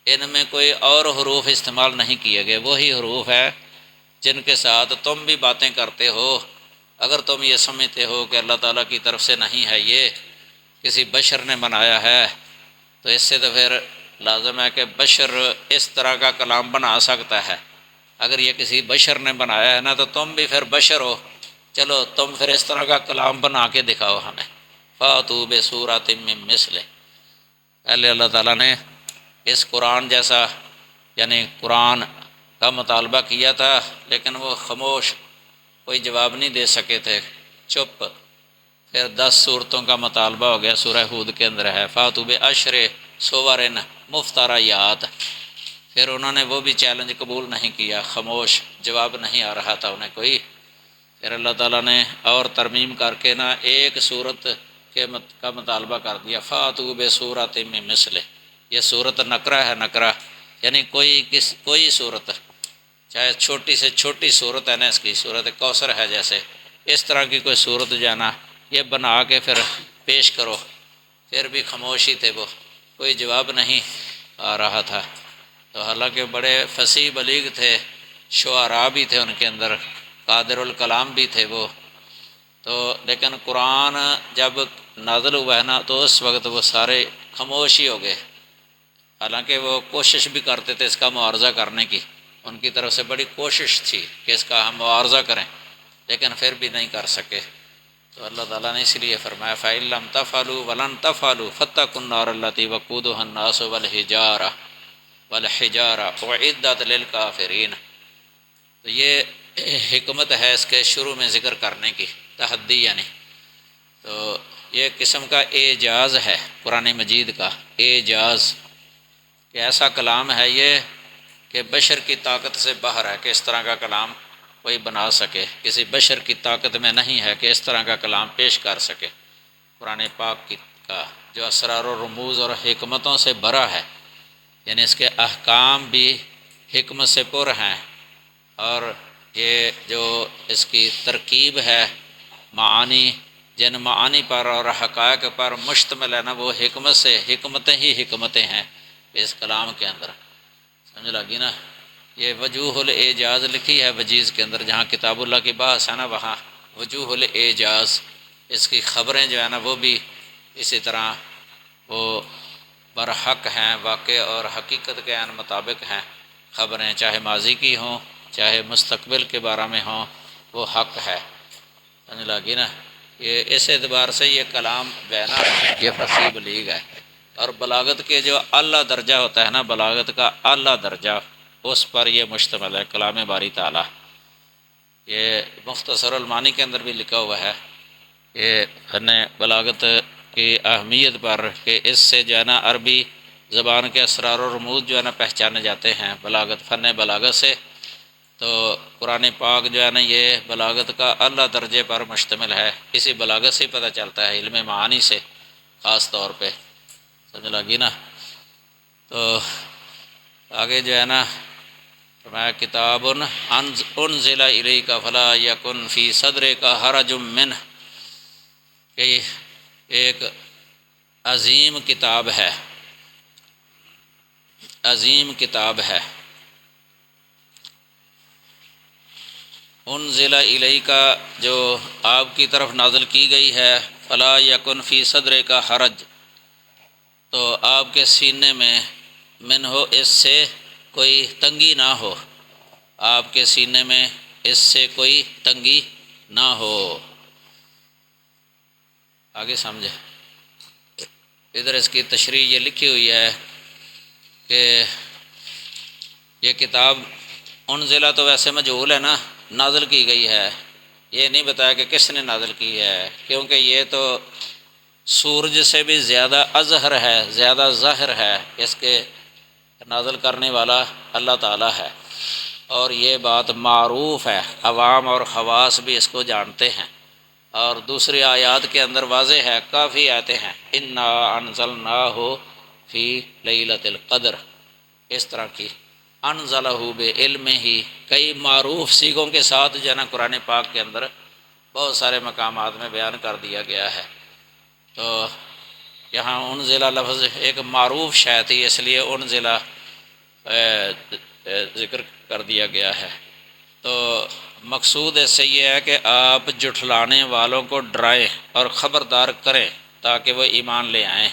ان میں کوئی اور حروف استعمال نہیں کیے گئے، وہی حروف ہے جن کے ساتھ تم بھی باتیں کرتے ہو۔ اگر تم یہ سمجھتے ہو کہ اللہ تعالیٰ کی طرف سے نہیں ہے، یہ کسی بشر نے بنایا ہے، تو اس سے تو پھر لازم ہے کہ بشر اس طرح کا کلام بنا سکتا ہے۔ اگر یہ کسی بشر نے بنایا ہے نا، تو تم بھی پھر بشر ہو، چلو تم پھر اس طرح کا کلام بنا کے دکھاؤ ہمیں۔ فَأْتُوا بِسُورَةٍ مِّن مِّثْلِهِ، پہلے اللہ تعالیٰ نے اس قرآن جیسا، یعنی قرآن کا مطالبہ کیا تھا، لیکن وہ خاموش، کوئی جواب نہیں دے سکے تھے، چپ۔ پھر 10 صورتوں کا مطالبہ ہو گیا، سورہ ہود کے اندر ہے فَأْتُوا بِعَشْرِ سُوَرٍ مُفْتَرَیَّاتٍ، پھر انہوں نے وہ بھی چیلنج قبول نہیں کیا، خاموش، جواب نہیں آ رہا تھا انہیں کوئی۔ پھر اللہ تعالیٰ نے اور ترمیم کر کے نا ایک صورت کا مطالبہ کر دیا، فَأْتُوا بِسُورَةٍ مِّن مِّثْلِهِ۔ یہ صورت نکرہ ہے، نکرہ یعنی کوئی صورت، چاہے چھوٹی سے چھوٹی صورت ہے نا، اس کی صورت کوثر ہے جیسے، اس طرح کی کوئی صورت جو ہے نا، یہ بنا کے پھر پیش کرو۔ پھر بھی خاموشی تھے، وہ کوئی جواب نہیں آ رہا تھا۔ تو حالانکہ بڑے فصیح بلیغ تھے، شعراء بھی تھے ان کے اندر، قادر الکلام بھی تھے وہ، تو لیکن قرآن جب نازل ہوا ہے نا، تو اس وقت وہ سارے خاموش ہی ہو گئے۔ حالانکہ وہ کوشش بھی کرتے تھے اس کا معارضہ کرنے کی، ان کی طرف سے بڑی کوشش تھی کہ اس کا ہم معارضہ کریں، لیکن پھر بھی نہیں کر سکے۔ تو اللہ تعالیٰ نے اس لیے فرمایا فَإِن لَّمْ تَفْعَلُوا وَلَن تَفْعَلُوا فَاتَّقُوا النَّارَ الَّتِي وَقُودُهَا النَّاسُ وَالْحِجَارَةُ أُعِدَّتْ لِلْكَافِرِينَ۔ تو یہ حکمت ہے اس کے شروع میں ذکر کرنے کی، تحدی یعنی۔ تو یہ قسم کا اعجاز ہے قرآن مجید کا، اعجاز، کہ ایسا کلام ہے یہ کہ بشر کی طاقت سے باہر ہے کہ اس طرح کا کلام کوئی بنا سکے، کسی بشر کی طاقت میں نہیں ہے کہ اس طرح کا کلام پیش کر سکے۔ قرآن پاک کا جو اسرار و رموز اور حکمتوں سے بھرا ہے، یعنی اس کے احکام بھی حکمت سے پر ہیں، اور یہ جو اس کی ترکیب ہے، معانی، جن معانی پر اور حقائق پر مشتمل ہے نا، وہ حکمتیں ہی حکمتیں ہیں اس کلام کے اندر۔ سمجھ لگی نا؟ یہ وجوہ الاعجاز لکھی ہے وجیز کے اندر، جہاں کتاب اللہ کی بحث ہے نا، وہاں وجوہ الاعجاز، اس کی خبریں جو ہے نا وہ بھی اسی طرح وہ برحق ہیں، واقع اور حقیقت کے عین مطابق ہیں۔ خبریں چاہے ماضی کی ہوں چاہے مستقبل کے بارے میں ہوں وہ حق ہے، سمجھ لگی نا۔ یہ اس اعتبار سے یہ کلام جو ہے نا یہ فصیح بلیغ ہے، اور بلاغت کے جو اعلیٰ درجہ ہوتا ہے نا، بلاغت کا اعلیٰ درجہ، اس پر یہ مشتمل ہے کلام باری تعالیٰ۔ یہ مختصر المعانی کے اندر بھی لکھا ہوا ہے، یہ فن بلاغت کی اہمیت پر کہ اس سے جو ہے نا عربی زبان کے اسرار و رموز جو ہے نا پہچانے جاتے ہیں بلاغت، فن بلاغت سے۔ تو قرآن پاک جو ہے نا یہ بلاغت کا اعلیٰ درجے پر مشتمل ہے، اسی بلاغت سے پتہ چلتا ہے، علم معانی سے خاص طور پہ، سمجھ لگی نا۔ تو آگے جو ہے نا فرمایا کتاب انزل الیک فلا یکن فی صدرک حرج منہ، کہ ایک عظیم کتاب ہے، عظیم کتاب ہے۔ انزل الیک جو آپ کی طرف نازل کی گئی ہے، فلا یکن فی صدرک حرج، تو آپ کے سینے میں من ہو اس سے کوئی تنگی نہ ہو، آپ کے سینے میں اس سے کوئی تنگی نہ ہو۔ آگے سمجھے، ادھر اس کی تشریح یہ لکھی ہوئی ہے کہ یہ کتاب انزلہ تو ویسے مجہول ہے نا، نازل کی گئی ہے، یہ نہیں بتایا کہ کس نے نازل کی ہے، کیونکہ یہ تو سورج سے بھی زیادہ اظہر ہے، زیادہ ظاہر ہے، اس کے نازل کرنے والا اللہ تعالیٰ ہے، اور یہ بات معروف ہے، عوام اور خواص بھی اس کو جانتے ہیں، اور دوسری آیات کے اندر واضح ہے، کافی آیتیں ہیں، انا انزلناہ فی لیلۃ القدر، اس طرح کی انزلہ بعلم ہی، کئی معروف صیغوں کے ساتھ جو ہے نا قرآن پاک کے اندر بہت سارے مقامات میں بیان کر دیا گیا ہے۔ تو یہاں انزلہ لفظ ایک معروف شے تھی، اس لیے انزلہ ذکر کر دیا گیا ہے۔ تو مقصود اس سے یہ ہے کہ آپ جھٹلانے والوں کو ڈرائیں اور خبردار کریں تاکہ وہ ایمان لے آئیں،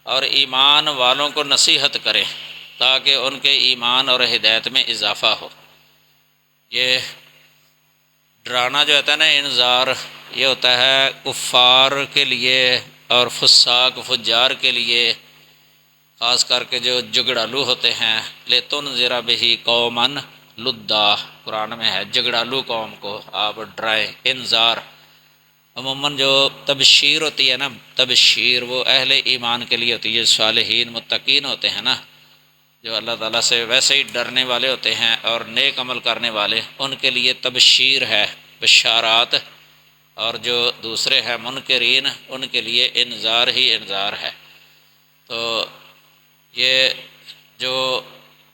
اور ایمان والوں کو نصیحت کریں تاکہ ان کے ایمان اور ہدایت میں اضافہ ہو۔ یہ ڈرانا جو ہوتا ہے نا، انذار، یہ ہوتا ہے کفار کے لیے اور فساق فجار کے لیے، خاص کر کے جو جگڑالو ہوتے ہیں، لِتُنذِرَ بِهِ قَوْمًا لُدًّا، قرآن میں ہے جگڑالو قوم کو آپ ڈرائیں، انذار۔ عموماً جو تبشیر ہوتی ہے نا، تبشیر وہ اہل ایمان کے لیے ہوتی ہے، صالحین متقین ہوتے ہیں نا، جو اللہ تعالیٰ سے ویسے ہی ڈرنے والے ہوتے ہیں اور نیک عمل کرنے والے، ان کے لیے تبشیر ہے، بشارات، اور جو دوسرے ہیں منکرین ان کے لیے انذار ہی انذار ہے۔ تو یہ جو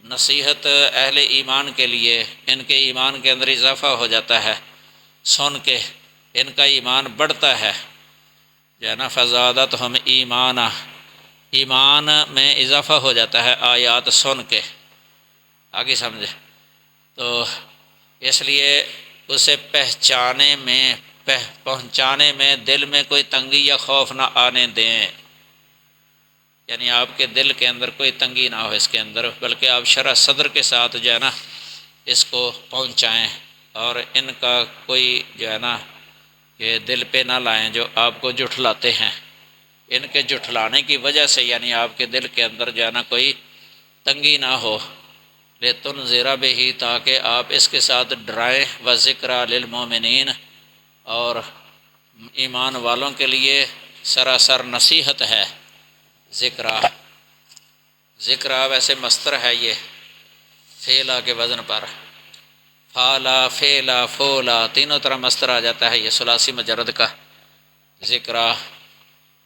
نصیحت اہل ایمان کے لیے، ان کے ایمان کے اندر اضافہ ہو جاتا ہے، سن کے ان کا ایمان بڑھتا ہے، جو ہے نا فزادتہم ایمانا، ایمان میں اضافہ ہو جاتا ہے آیات سن کے، آگے سمجھے۔ تو اس لیے اسے پہنچانے میں دل میں کوئی تنگی یا خوف نہ آنے دیں، یعنی آپ کے دل کے اندر کوئی تنگی نہ ہو اس کے اندر، بلکہ آپ شرح صدر کے ساتھ جو ہے نا اس کو پہنچائیں، اور ان کا کوئی جو ہے نا یہ دل پہ نہ لائیں جو آپ کو جھٹلاتے ہیں، ان کے جھٹلانے کی وجہ سے یعنی آپ کے دل کے اندر جو ہے نا کوئی تنگی نہ ہو، لِتُنذِرَ بِهِ، تاکہ آپ اس کے ساتھ ڈرائیں، وَذِكْرَى لِلْمُؤْمِنِينَ، اور ایمان والوں کے لیے سراسر نصیحت ہے۔ ذکرہ ویسے مصدر ہے، یہ فعلا کے وزن پر، فالا فعلا فولا تینوں طرح مصدر آ جاتا ہے، یہ ثلاثی مجرد کا۔ ذکرہ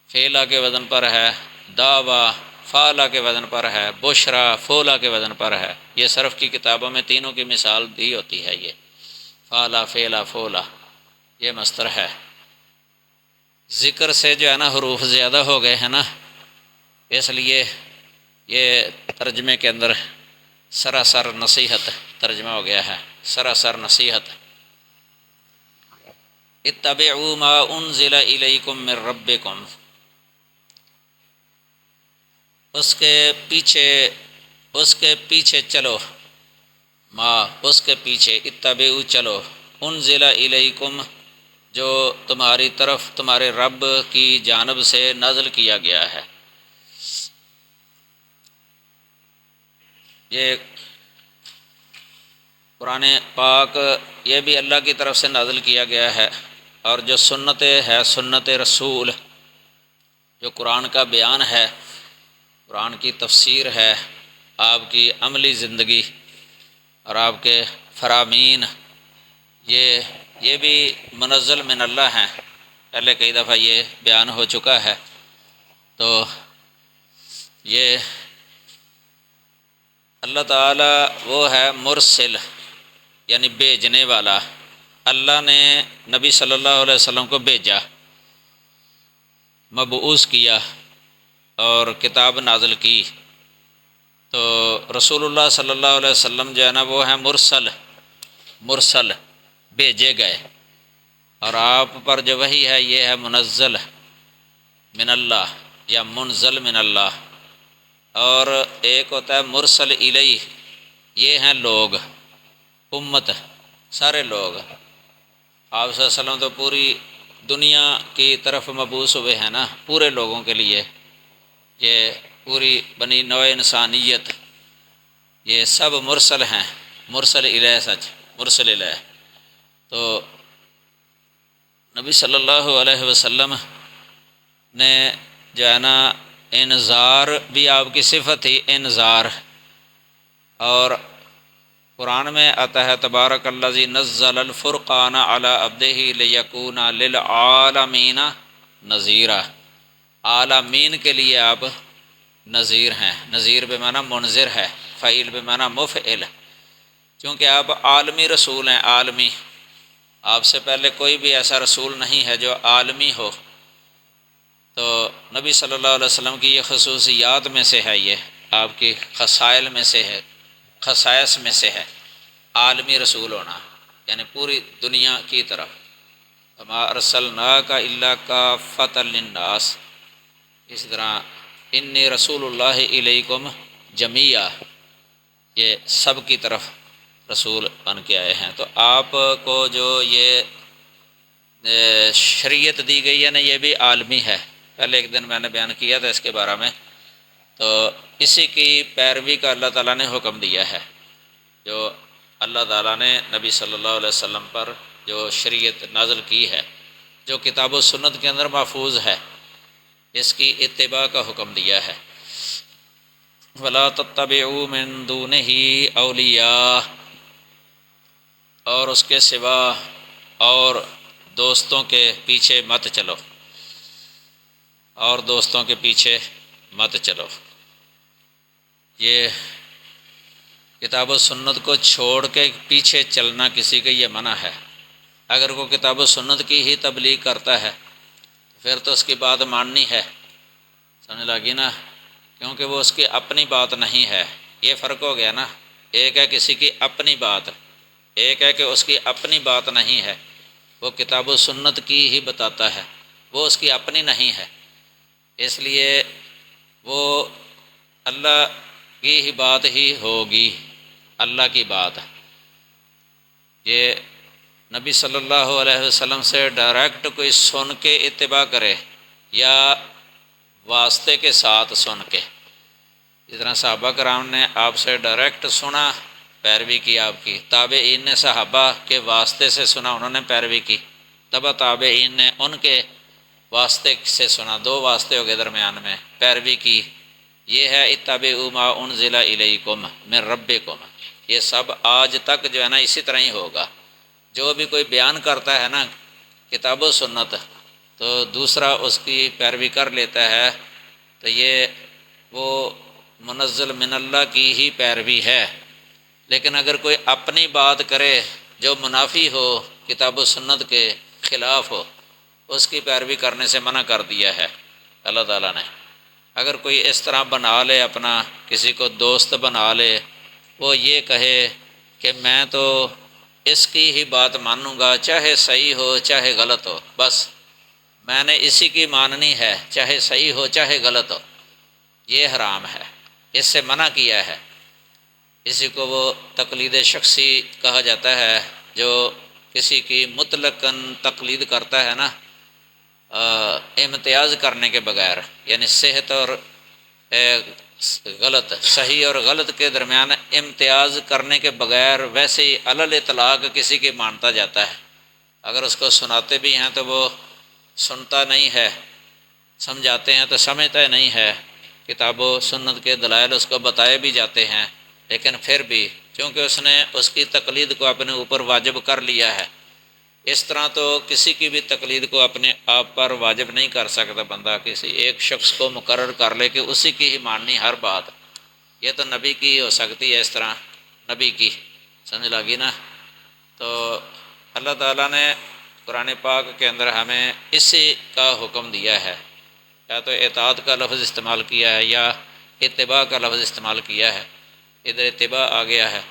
فعلا کے وزن پر ہے، دعویٰ فعلا کے وزن پر ہے، بشرا فولا کے وزن پر ہے۔ یہ صرف کی کتابوں میں تینوں کی مثال دی ہوتی ہے، یہ فعلا فعلا فولا یہ مصدر ہے۔ ذکر سے جو ہے نا حروف زیادہ ہو گئے ہیں نا، اس لیے یہ ترجمے کے اندر سراسر نصیحت ترجمہ ہو گیا ہے، سراسر نصیحت۔ اتبعوا ما انزل الیکم من ربکم، اس کے پیچھے چلو، ما اس کے پیچھے، اتبعوا چلو، انزل الیکم جو تمہاری طرف تمہارے رب کی جانب سے نازل کیا گیا ہے۔ یہ قرآن پاک یہ بھی اللہ کی طرف سے نازل کیا گیا ہے، اور جو سنت ہے، سنت رسول، جو قرآن کا بیان ہے، قرآن کی تفسیر ہے، آپ کی عملی زندگی اور آپ کے فرامین، یہ بھی منزل من اللہ ہیں۔ پہلے کئی دفعہ یہ بیان ہو چکا ہے۔ تو یہ اللہ تعالیٰ وہ ہے مرسل، یعنی بھیجنے والا۔ اللہ نے نبی صلی اللہ علیہ وسلم کو بھیجا، مبعوث کیا اور کتاب نازل کی۔ تو رسول اللہ صلی اللہ علیہ وسلم جو ہے نا وہ ہیں مرسل، بھیجے گئے، اور آپ پر جو وحی ہے یہ ہے منزل من اللہ یا منزل من اللہ۔ اور ایک ہوتا ہے مرسل الیہ، یہ ہیں لوگ، امت، سارے لوگ۔ آپ صلی اللہ علیہ وسلم تو پوری دنیا کی طرف مبعوث ہوئے ہیں نا، پورے لوگوں کے لیے، یہ پوری بنی نوع انسانیت، یہ سب مرسل ہیں، مرسل الیہ، سچ مرسل الیہ۔ تو نبی صلی اللہ علیہ وسلم نے جو ہے نا انذار بھی آپ کی صفت تھی، انذار۔ اور قرآن میں آتا ہے تبارک الذی نزل الفرقان علی عبدہ لیکون للعالمین نذیرا، عالمین کے لیے آپ نذیر ہیں۔ نذیر بمعنی منذر ہے، فعیل بمعنی مفعل، کیونکہ آپ عالمی رسول ہیں، عالمی۔ آپ سے پہلے کوئی بھی ایسا رسول نہیں ہے جو عالمی ہو۔ تو نبی صلی اللہ علیہ وسلم کی یہ خصوصیات میں سے ہے، یہ آپ کی خصائل میں سے ہے، خصائص میں سے ہے عالمی رسول ہونا، یعنی پوری دنیا کی طرف۔ وما ارسلناک الا کافۃ للناس، اس طرح انی رسول اللہ الیکم جمیعا، یہ سب کی طرف رسول بن کے آئے ہیں۔ تو آپ کو جو یہ شریعت دی گئی ہے نا یہ بھی عالمی ہے۔ پہلے ایک دن میں نے بیان کیا تھا اس کے بارے میں۔ تو اسی کی پیروی کا اللہ تعالیٰ نے حکم دیا ہے، جو اللہ تعالیٰ نے نبی صلی اللہ علیہ وسلم پر جو شریعت نازل کی ہے، جو کتاب و سنت کے اندر محفوظ ہے، اس کی اتباع کا حکم دیا ہے۔ وَلَا تَتَّبِعُوا مِن دُونِهِ أَوْلِيَاءَ، اور اس کے سوا اور دوستوں کے پیچھے مت چلو، اور دوستوں کے پیچھے مت چلو۔ یہ کتاب و سنت کو چھوڑ کے پیچھے چلنا کسی کا یہ منع ہے۔ اگر وہ کتاب و سنت کی ہی تبلیغ کرتا ہے پھر تو اس کی بات ماننی ہے، سمجھ لگی نا، کیونکہ وہ اس کی اپنی بات نہیں ہے۔ یہ فرق ہو گیا نا، ایک ہے کسی کی اپنی بات، ایک ہے کہ اس کی اپنی بات نہیں ہے، وہ کتاب و سنت کی ہی بتاتا ہے، وہ اس کی اپنی نہیں ہے۔ اس لیے وہ اللہ کی ہی بات ہی ہوگی، اللہ کی بات۔ یہ نبی صلی اللہ علیہ وسلم سے ڈائریکٹ کوئی سن کے اتباع کرے یا واسطے کے ساتھ سن کے، جس طرح صحابہ کرام نے آپ سے ڈائریکٹ سنا، پیروی کی آپ کی، تابعین نے صحابہ کے واسطے سے سنا، انہوں نے پیروی کی، تبع تابعین نے ان کے واسطے سے سنا، دو واسطے ہو گئے درمیان میں، پیروی کی۔ یہ ہے اتبعوا ما انزل الیکم من ربکم۔ یہ سب آج تک جو ہے نا اسی طرح ہی ہوگا۔ جو بھی کوئی بیان کرتا ہے نا کتاب و سنت تو دوسرا اس کی پیروی کر لیتا ہے، تو یہ وہ منزل من اللہ کی ہی پیروی ہے۔ لیکن اگر کوئی اپنی بات کرے جو منافی ہو، کتاب و سنت کے خلاف ہو، اس کی پیروی کرنے سے منع کر دیا ہے اللہ تعالیٰ نے۔ اگر کوئی اس طرح بنا لے، اپنا کسی کو دوست بنا لے، وہ یہ کہے کہ میں تو اس کی ہی بات مانوں گا، چاہے صحیح ہو چاہے غلط ہو، بس میں نے اسی کی ماننی ہے، چاہے صحیح ہو چاہے غلط ہو، یہ حرام ہے، اس سے منع کیا ہے۔ اسی کو وہ تقلید شخصی کہا جاتا ہے، جو کسی کی مطلقاً تقلید کرتا ہے نا، امتیاز کرنے کے بغیر، یعنی صحت اور غلط، صحیح اور غلط کے درمیان امتیاز کرنے کے بغیر ویسے ہی علی الاطلاق کسی کی مانتا جاتا ہے۔ اگر اس کو سناتے بھی ہیں تو وہ سنتا نہیں ہے، سمجھاتے ہیں تو سمجھتا نہیں ہے، کتاب و سنت کے دلائل اس کو بتائے بھی جاتے ہیں، لیکن پھر بھی چونکہ اس نے اس کی تقلید کو اپنے اوپر واجب کر لیا ہے، اس طرح تو کسی کی بھی تقلید کو اپنے آپ پر واجب نہیں کر سکتا بندہ، کسی ایک شخص کو مقرر کر لے کہ اسی کی ہی ماننی ہر بات، یہ تو نبی کی ہو سکتی ہے، اس طرح نبی کی، سمجھ لگی نا۔ تو اللہ تعالیٰ نے قرآن پاک کے اندر ہمیں اسی کا حکم دیا ہے، یا تو اطاعت کا لفظ استعمال کیا ہے یا اتباع کا لفظ استعمال کیا ہے۔ ادھر اتباع آ گیا ہے،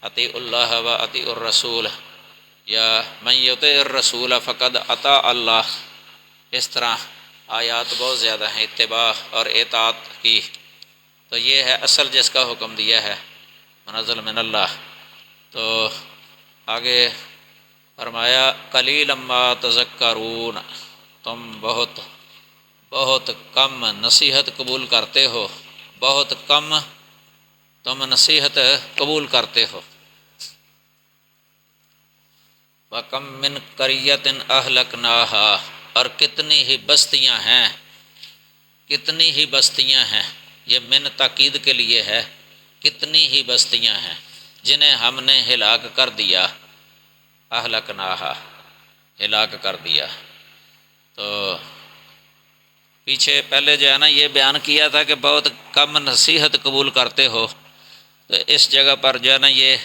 اطیع اللہ و اطیع الرسول، یا من یطع الرسول فقد اطاع اللہ، اس طرح آیات بہت زیادہ ہیں اتباع اور اطاعت کی۔ تو یہ ہے اصل جس کا حکم دیا ہے، منزل من اللہ۔ تو آگے فرمایا قلیلا ما تذکرون، تم بہت بہت کم نصیحت قبول کرتے ہو، بہت کم تم نصیحت قبول کرتے ہو۔ وَكَم مِّن قَرْيَةٍ أَهْلَكْنَاهَا، اور کتنی ہی بستیاں ہیں، کتنی ہی بستیاں ہیں، یہ من تاکید کے لیے ہے، کتنی ہی بستیاں ہیں جنہیں ہم نے ہلاک کر دیا، أَهْلَكْنَاهَا، ہلاک کر دیا۔ تو پیچھے پہلے جو ہے نا یہ بیان کیا تھا کہ بہت کم نصیحت قبول کرتے ہو، تو اس جگہ پر جو ہے نا یہ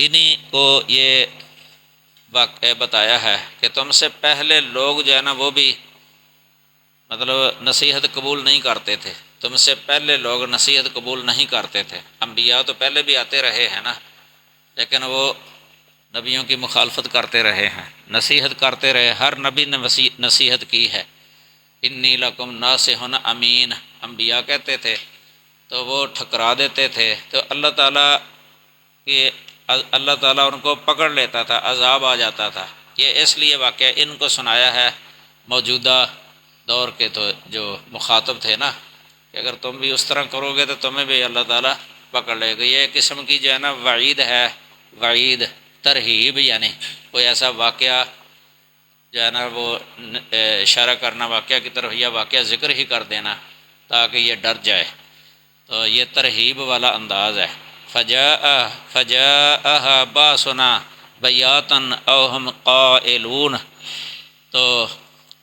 انہی کو یہ واقعہ بتایا ہے کہ تم سے پہلے لوگ جو ہے نا وہ بھی مطلب نصیحت قبول نہیں کرتے تھے، تم سے پہلے لوگ نصیحت قبول نہیں کرتے تھے۔ انبیاء تو پہلے بھی آتے رہے ہیں نا، لیکن وہ نبیوں کی مخالفت کرتے رہے ہیں، نصیحت کرتے رہے، ہر نبی نے نصیحت کی ہے۔ انی لکم ناصح امین، انبیاء کہتے تھے تو وہ ٹھکرا دیتے تھے، تو اللہ تعالیٰ ان کو پکڑ لیتا تھا، عذاب آ جاتا تھا۔ یہ اس لیے واقعہ ان کو سنایا ہے موجودہ دور کے تو جو مخاطب تھے نا، کہ اگر تم بھی اس طرح کرو گے تو تمہیں بھی اللہ تعالیٰ پکڑ لے گا۔ یہ قسم کی جو ہے نا وعید ہے، وعید، ترہیب، یعنی کوئی ایسا واقعہ جو ہے نا وہ اشارہ کرنا واقعہ کی طرف یا واقعہ ذکر ہی کر دینا تاکہ یہ ڈر جائے، تو یہ ترہیب والا انداز ہے۔ فجاءها باسنا بیاتا او ہم قائلون، تو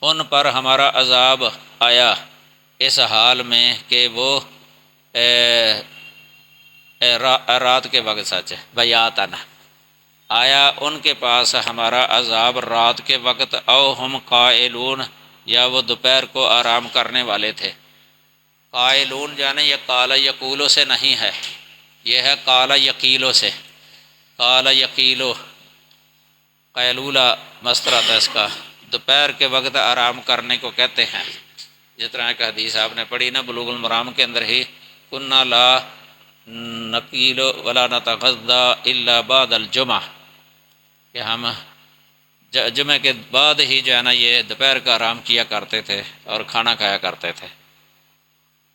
ان پر ہمارا عذاب آیا اس حال میں کہ وہ رات کے وقت، سچ ہے بیاتن، آیا ان کے پاس ہمارا عذاب رات کے وقت، او ہم قائلون، یا وہ دوپہر کو آرام کرنے والے تھے۔ قائلون جانے یہ قال یقولو سے نہیں ہے، یہ ہے قال یقیلو سے، قال یقیلو، قیلولہ مصدر آتا ہے اس کا، دوپہر کے وقت آرام کرنے کو کہتے ہیں۔ جس طرح ایک حدیث آپ نے پڑھی نا بلوغ المرام کے اندر ہی، کنا لا نقیل ولا نتغذا الا بعد الجمعہ، کہ ہم جمعہ کے بعد ہی جو ہے نا یہ دوپہر کا آرام کیا کرتے تھے اور کھانا کھایا کرتے تھے۔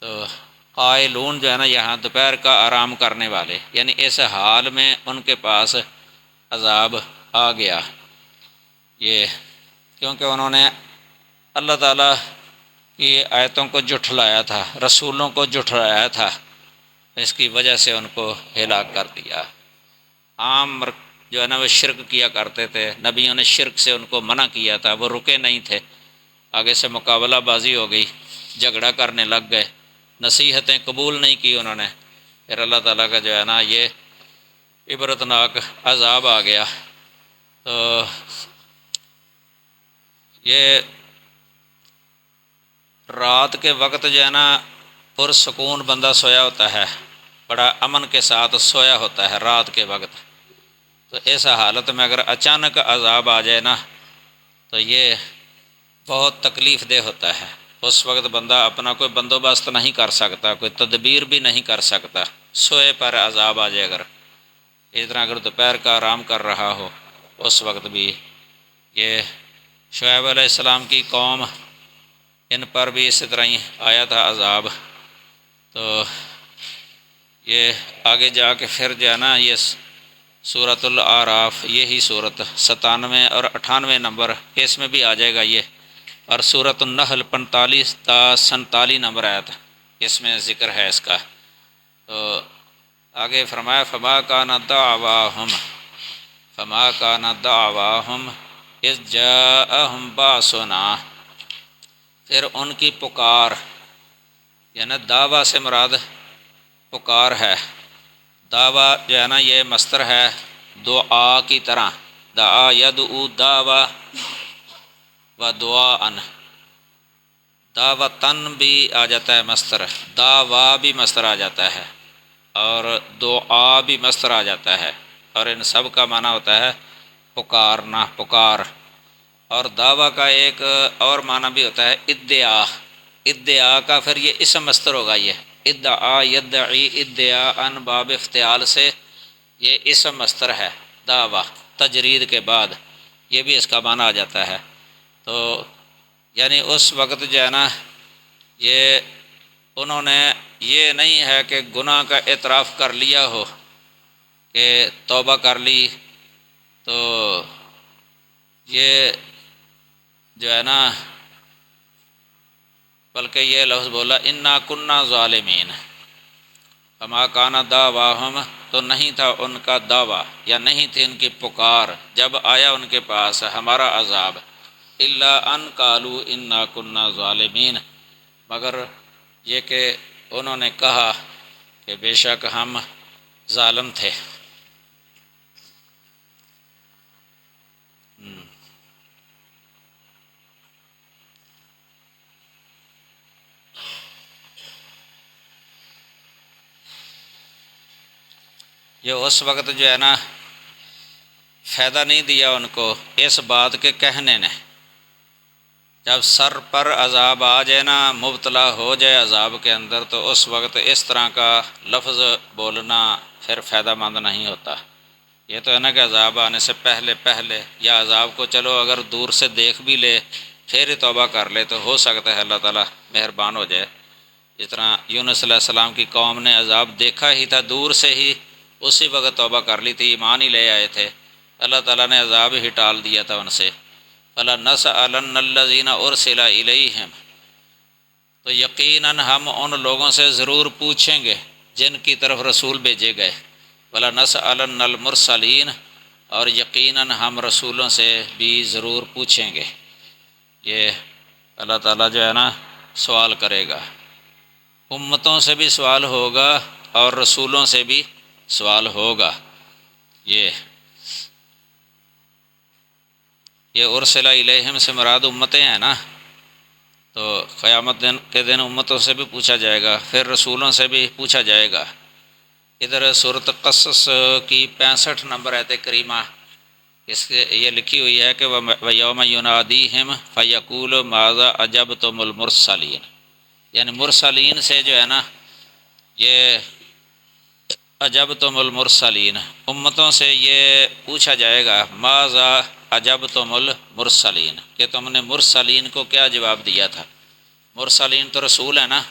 تو قائلون جو ہے نا یہاں دوپہر کا آرام کرنے والے، یعنی اس حال میں ان کے پاس عذاب آ گیا، یہ کیونکہ انہوں نے اللہ تعالیٰ کی آیتوں کو جھٹلایا تھا، رسولوں کو جھٹلایا تھا، اس کی وجہ سے ان کو ہلاک کر دیا۔ عام جو ہے نا وہ شرک کیا کرتے تھے، نبیوں نے شرک سے ان کو منع کیا تھا، وہ رکے نہیں تھے، آگے سے مقابلہ بازی ہو گئی، جھگڑا کرنے لگ گئے، نصیحتیں قبول نہیں کی انہوں نے، پھر اللہ تعالیٰ کا جو ہے نا یہ عبرتناک عذاب آ گیا۔ تو یہ رات کے وقت جو ہے نا پرسکون بندہ سویا ہوتا ہے، بڑا امن کے ساتھ سویا ہوتا ہے رات کے وقت، تو ایسا حالت میں اگر اچانک عذاب آ جائے نا تو یہ بہت تکلیف دہ ہوتا ہے۔ اس وقت بندہ اپنا کوئی بندوبست نہیں کر سکتا، کوئی تدبیر بھی نہیں کر سکتا، سوئے پر عذاب آ جائے اگر اس طرح اگر دوپہر کا آرام کر رہا ہو اس وقت بھی۔ یہ شعیب علیہ السلام کی قوم، ان پر بھی اسی طرح ہی آیا تھا عذاب۔ تو یہ آگے جا کے پھر جو ہے نا یہ سورۃ الاعراف، یہی صورت 97 اور 98 نمبر اس میں بھی آ جائے گا یہ، اور سورۃ النحل 45 تا 47 نمبر آیت اس میں ذکر ہے اس کا۔ تو آگے فرمایا فما کان دعواہم اذ جاءہم باسنا، پھر ان کی پکار، یعنی دعویٰ سے مراد پکار ہے۔ دعویٰ جو ہے نا یہ مصدر ہے دعا کی طرح، دعا یدعو دعویٰ و دعاء، دعوتن بھی آ جاتا ہے مصدر، دعویٰ بھی مصدر آ جاتا ہے، اور دعا بھی مصدر آ جاتا ہے، اور ان سب کا معنی ہوتا ہے پکارنا، پکار۔ اور دعویٰ کا ایک اور معنی بھی ہوتا ہے ادعا، ادعا کا پھر یہ اسم مصدر ہوگا، یہ ادعا یدعی ادعاء باب افتعال سے یہ اسم مصدر ہے دعویٰ، تجرید کے بعد یہ بھی اس کا معنی آ جاتا ہے۔ تو یعنی اس وقت جو ہے نا یہ انہوں نے یہ نہیں ہے کہ گناہ کا اعتراف کر لیا ہو کہ توبہ کر لی، تو یہ جو ہے نا بلکہ یہ لفظ بولا انا کننا ظالمین، فما کان دعواہم، تو نہیں تھا ان کا دعویٰ یا نہیں تھی ان کی پکار جب آیا ان کے پاس ہمارا عذاب، الا ان قالوا انا کننا ظالمین، مگر یہ کہ انہوں نے کہا کہ بے شک ہم ظالم تھے۔ یہ اس وقت جو ہے نا فائدہ نہیں دیا ان کو اس بات کے کہنے نے، جب سر پر عذاب آ جائے نا، مبتلا ہو جائے عذاب کے اندر، تو اس وقت اس طرح کا لفظ بولنا پھر فائدہ مند نہیں ہوتا۔ یہ تو ہے نا کہ عذاب آنے سے پہلے پہلے یا عذاب کو چلو اگر دور سے دیکھ بھی لے پھر ہی توبہ کر لے تو ہو سکتا ہے اللہ تعالیٰ مہربان ہو جائے۔ جس طرح یونس علیہ السلام کی قوم نے عذاب دیکھا ہی تھا دور سے ہی، اسی وقت توبہ کر لی تھی، ایمان ہی لے آئے تھے، اللہ تعالیٰ نے عذاب ہی ٹال دیا تھا ان سے۔ فَلَنَسْأَلَنَّ الَّذِينَ أُرْسِلَ إِلَيْهِمْ، تو یقیناً ہم ان لوگوں سے ضرور پوچھیں گے جن کی طرف رسول بھیجے گئے، وَلَنَسْأَلَنَّ الْمُرْسَلِينَ، اور یقیناً ہم رسولوں سے بھی ضرور پوچھیں گے۔ یہ اللہ تعالیٰ جو ہے نا سوال کرے گا، امتوں سے بھی سوال ہوگا اور رسولوں سے بھی سوال ہوگا۔ یہ ارسل الیہم سے مراد امتیں ہیں نا، تو قیامت دن کے دن امتوں سے بھی پوچھا جائے گا، پھر رسولوں سے بھی پوچھا جائے گا۔ ادھر سورۃ قصص کی 65 نمبر آیت کریمہ اس کے یہ لکھی ہوئی ہے کہ وَيَوْمَ يُنَادِيهِمْ فَيَقُولُ مَاذَا أَجَبْتُمُ الْمُرْسَلِينَ، یعنی مرسلین سے جو ہے نا یہ اجبتم المرسلین، امتوں سے یہ پوچھا جائے گا ماذا اجبتم المرسلین، کہ تم نے مرسلین کو کیا جواب دیا تھا۔ مرسلین تو رسول ہے نا،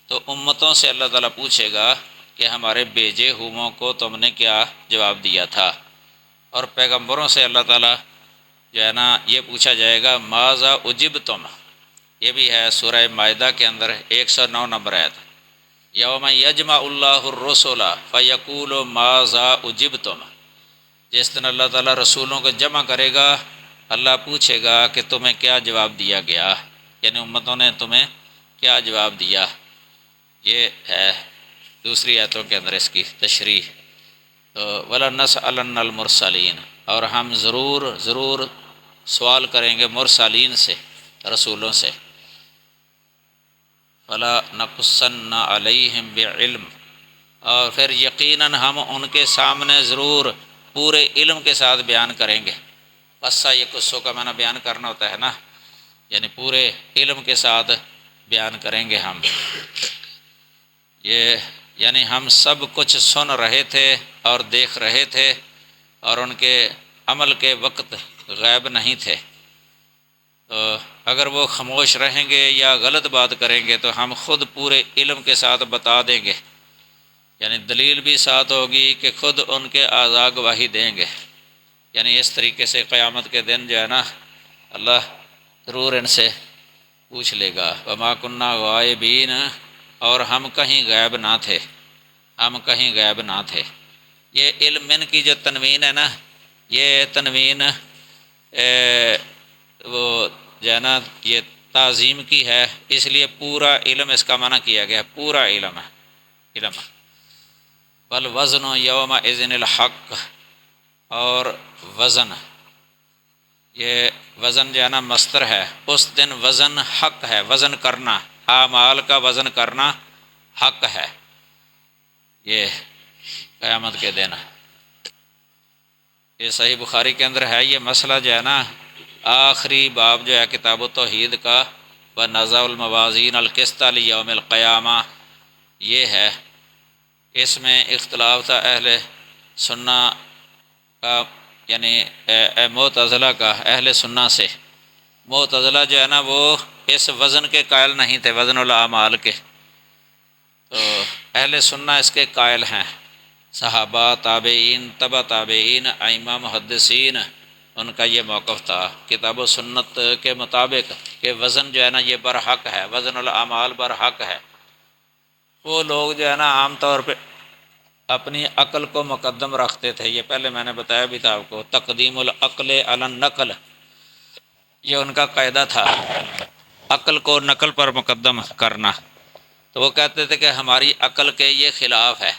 تو امتوں سے اللہ تعالیٰ پوچھے گا کہ ہمارے بھیجے ہوئوں کو تم نے کیا جواب دیا تھا، اور پیغمبروں سے اللہ تعالیٰ جو ہے نا یہ پوچھا جائے گا ماذا اجبتم، یہ بھی ہے سورہ مائدہ کے اندر 109 نمبر آیت، یوم یجمع اللہ الرسل فیقول ماذا اجبتم، جس دن اللہ تعالیٰ رسولوں کو جمع کرے گا اللہ پوچھے گا کہ تمہیں کیا جواب دیا گیا، یعنی امتوں نے تمہیں کیا جواب دیا۔ یہ ہے دوسری آیتوں کے اندر اس کی تشریح۔ تو وَلَنَسْأَلَنَّ الْمُرْسَلِينَ، اور ہم ضرور سوال کریں گے مرسلین سے، رسولوں سے۔ فَلَا نَقُصَّنَّ عَلَيْهِمْ بِعِلْمٍ، اور پھر یقیناً ہم ان کے سامنے ضرور پورے علم کے ساتھ بیان کریں گے۔ قصہ یہ قصوں کا معنی بیان کرنا ہوتا ہے نا، یعنی پورے علم کے ساتھ بیان کریں گے ہم۔ یہ یعنی ہم سب کچھ سن رہے تھے اور دیکھ رہے تھے، اور ان کے عمل کے وقت غائب نہیں تھے، تو اگر وہ خاموش رہیں گے یا غلط بات کریں گے تو ہم خود پورے علم کے ساتھ بتا دیں گے، یعنی دلیل بھی ساتھ ہوگی کہ خود ان کے اعضاء گواہی دیں گے۔ یعنی اس طریقے سے قیامت کے دن جو ہے نا، اللہ ضرور ان سے پوچھ لے گا، وما کننا غائبین، اور ہم کہیں غائب نہ تھے، ہم کہیں غائب نہ تھے۔ یہ علم من کی جو تنوین ہے نا، یہ تنوین وہ جو ہے نا یہ تعظیم کی ہے، اس لیے پورا علم اس کا معنی کیا گیا، پورا علم ہے، علم۔ والوزن یومئذ الحق، اور وزن، یہ وزن جو ہے نا مصدر ہے، اس دن وزن حق ہے، وزن کرنا، اعمال کا وزن کرنا حق ہے، یہ قیامت کے دن۔ یہ صحیح بخاری کے اندر ہے یہ مسئلہ جو ہے نا، آخری باب جو ہے کتاب التوحید کا، وَنَضَعُ الْمَوَازِينَ الْقِسْطَ لِيَوْمِ الْقِيَامَةِ، یہ ہے۔ اس میں اختلاف تھا اہل سنہ کا، یعنی معتزلہ کا، اہل سنہ سے۔ معتزلہ جو ہے نا وہ اس وزن کے قائل نہیں تھے، وزن الاعمال کے، تو اہل سنہ اس کے قائل ہیں، صحابہ، تابعین، تبع تابعین، ائمہ محدثین، ان کا یہ موقف تھا کتاب و سنت کے مطابق کہ وزن جو ہے نا یہ برحق ہے، وزن الاعمال برحق ہے۔ وہ لوگ جو ہے نا عام طور پہ اپنی عقل کو مقدم رکھتے تھے، یہ پہلے میں نے بتایا بھی تھا آپ کو، تقدیم العقل علی النقل، یہ ان کا قاعدہ تھا، عقل کو نقل پر مقدم کرنا۔ تو وہ کہتے تھے کہ ہماری عقل کے یہ خلاف ہے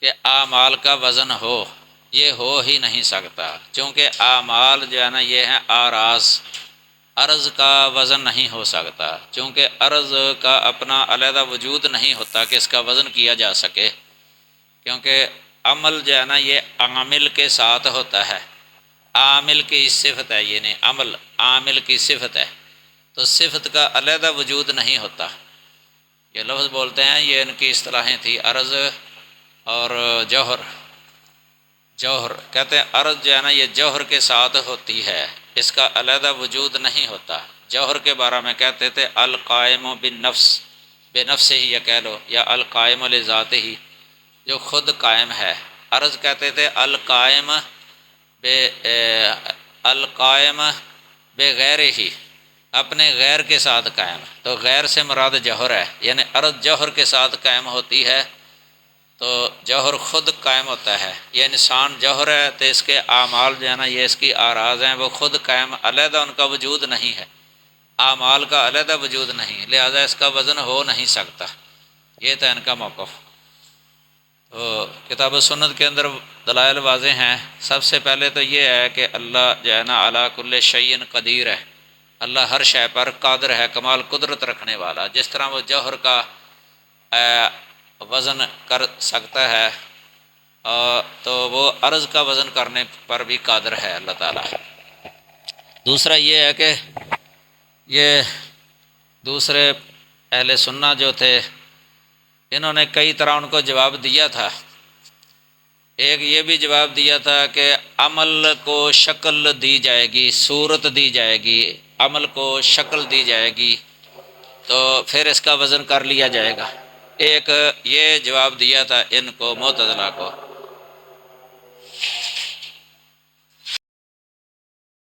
کہ اعمال کا وزن ہو، یہ ہو ہی نہیں سکتا، چونکہ اعمال جو ہے نا یہ ہیں اعراض، عرض کا وزن نہیں ہو سکتا، چونکہ عرض کا اپنا علیحدہ وجود نہیں ہوتا کہ اس کا وزن کیا جا سکے، کیونکہ عمل جو ہے نا یہ عامل کے ساتھ ہوتا ہے، عامل کی صفت ہے، یہ نہیں عمل عامل کی صفت ہے، تو صفت کا علیحدہ وجود نہیں ہوتا۔ یہ لفظ بولتے ہیں، یہ ان کی اصطلاحیں تھی، عرض اور جوہر۔ جوہر کہتے ہیں عرض جو ہے نا یہ جوہر کے ساتھ ہوتی ہے، اس کا علیحدہ وجود نہیں ہوتا۔ جوہر کے بارے میں کہتے تھے القائم بالنفس، بے نفس ہی، یا کہہ لو، یا القائم لذات ہی، جو خود قائم ہے۔ عرض کہتے تھے القائم بغیر ہی، اپنے غیر کے ساتھ قائم، تو غیر سے مراد جوہر ہے، یعنی عرض جوہر کے ساتھ قائم ہوتی ہے، تو جوہر خود قائم ہوتا ہے۔ یہ انسان جوہر ہے تو اس کے اعمال جو ہے نا یہ اس کی اعراض ہیں، وہ خود قائم، علیحدہ ان کا وجود نہیں ہے، اعمال کا علیحدہ وجود نہیں، لہذا اس کا وزن ہو نہیں سکتا۔ یہ تھا ان کا موقف۔ تو کتاب و سنت کے اندر دلائل واضح ہیں۔ سب سے پہلے تو یہ ہے کہ اللہ جو ہے نا علی کل شیء قدیر ہے، اللہ ہر شے پر قادر ہے، کمال قدرت رکھنے والا۔ جس طرح وہ جوہر کا وزن کر سکتا ہے، تو وہ عرض کا وزن کرنے پر بھی قادر ہے اللہ تعالیٰ۔ دوسرا یہ ہے کہ یہ دوسرے اہل سنہ جو تھے، انہوں نے کئی طرح ان کو جواب دیا تھا۔ ایک یہ بھی جواب دیا تھا کہ عمل کو شکل دی جائے گی، صورت دی جائے گی، عمل کو شکل دی جائے گی، تو پھر اس کا وزن کر لیا جائے گا۔ ایک یہ جواب دیا تھا ان کو، معتزلہ کو،